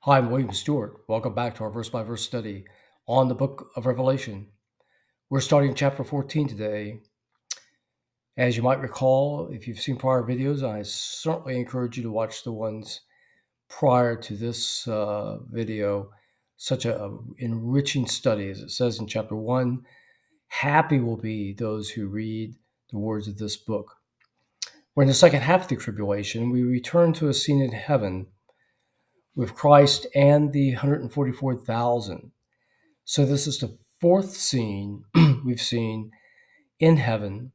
Hi, I'm William Stewart. Welcome back to our verse by verse study on the book of Revelation. We're starting chapter 14 today. As you might recall, if you've seen prior videos, I certainly encourage you to watch the ones prior to this video. Such a enriching study, as it says in chapter 1. Happy will be those who read the words of this book. We're in the second half of the tribulation. We return to a scene in heaven with Christ and the 144,000. So this is the fourth scene we've seen in heaven.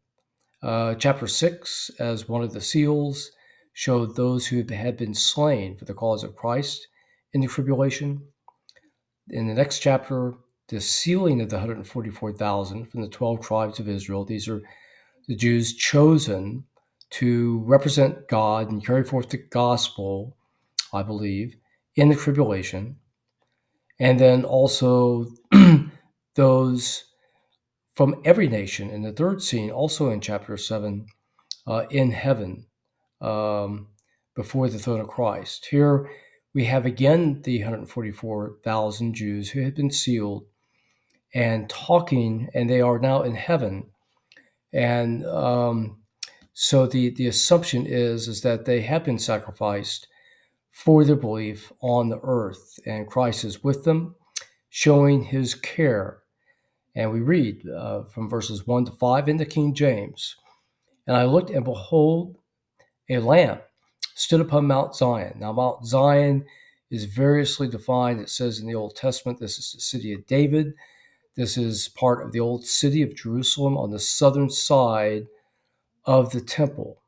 Chapter 6, as one of the seals, showed those who had been slain for the cause of Christ in the tribulation. In the next chapter, the sealing of the 144,000 from the 12 tribes of Israel. These are the Jews chosen to represent God and carry forth the gospel, I believe, in the tribulation. And then also those from every nation in the third scene, also in chapter 7, in heaven, before the throne of Christ. Here we have again the 144,000 Jews who had been sealed and talking, and they are now in heaven. And so the assumption is that they have been sacrificed for their belief on the earth, and Christ is with them, showing his care. And we read from verses 1 to 5 in the King James. And I looked, and behold, a lamb stood upon Mount Zion. Now, Mount Zion is variously defined. It says in the Old Testament, this is the city of David. This is part of the old city of Jerusalem on the southern side of the temple,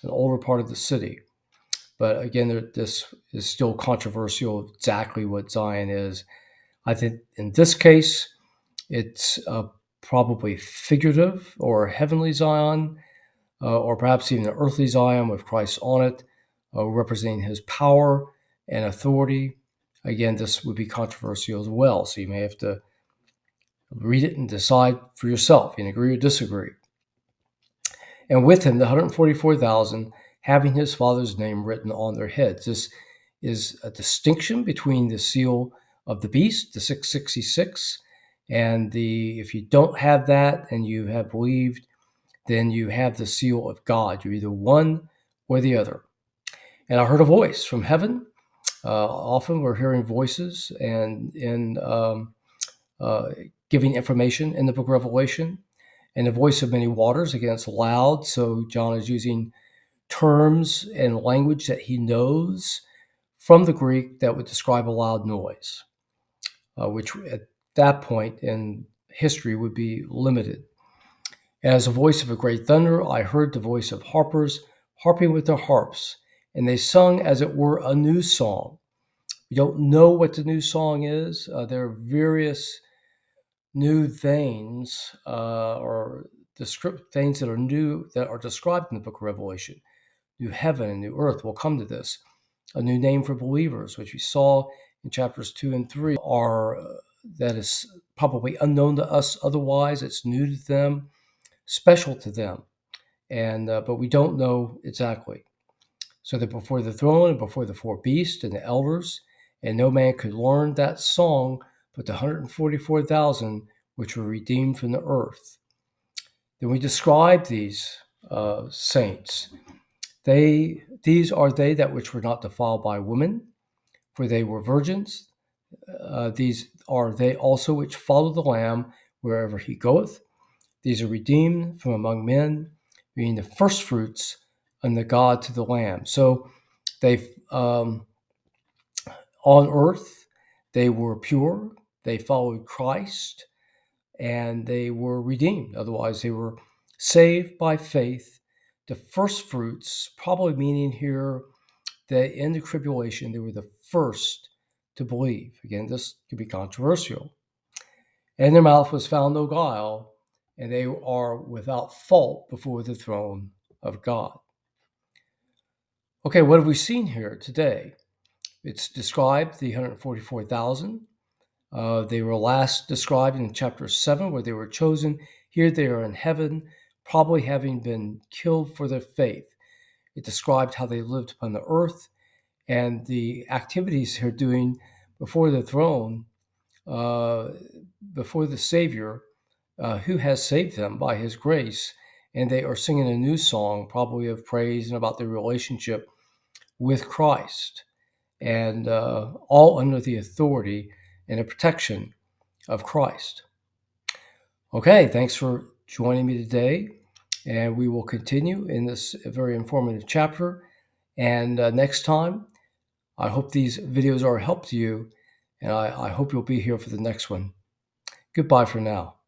an older part of the city. But again, this is still controversial exactly what Zion is. I think in this case, it's probably figurative or heavenly Zion, or perhaps even an earthly Zion with Christ on it, representing his power and authority. Again, this would be controversial as well, so you may have to read it and decide for yourself and agree or disagree. And with him, the 144,000 having his Father's name written on their heads. This is a distinction between the seal of the beast, the 666, and if you don't have that and you have believed, then you have the seal of God. You're either one or the other. And I heard a voice from heaven. Often we're hearing voices and in giving information in the book of Revelation. And the voice of many waters, again, it's loud. So John is using terms and language that he knows from the Greek that would describe a loud noise, which at that point in history would be limited. As a voice of a great thunder, I heard the voice of harpers harping with their harps, and they sung as it were a new song. We don't know what the new song is. There are various new things or things that are new that are described in the book of Revelation. New heaven and new earth. We'll come to this. A new name for believers, which we saw in chapters 2 and 3, are that is probably unknown to us otherwise. It's new to them, special to them, and but we don't know exactly. So that before the throne and before the four beasts and the elders, and no man could learn that song but the 144,000 which were redeemed from the earth. Then we describe these saints. These are they that which were not defiled by women, for they were virgins. These are they also which follow the Lamb wherever he goeth. These are redeemed from among men, being the firstfruits and the God to the Lamb. So they on earth they were pure. They followed Christ, and they were redeemed. Otherwise, they were saved by faith. The firstfruits, probably meaning here that in the tribulation they were the first to believe. Again, this could be controversial. And in their mouth was found no guile, and they are without fault before the throne of God. Okay, what have we seen here today? It's described the 144,000. They were last described in chapter 7, where they were chosen. Here they are in heaven, probably having been killed for their faith. It described how they lived upon the earth, and the activities they're doing before the throne, uh, before the Savior, who has saved them by His grace. And they are singing a new song, probably of praise and about their relationship with Christ, and all under the authority and the protection of Christ. Okay, thanks for joining me today, and we will continue in this very informative chapter. And next time, I hope these videos are a help to you, and I hope you'll be here for the next one. Goodbye for now.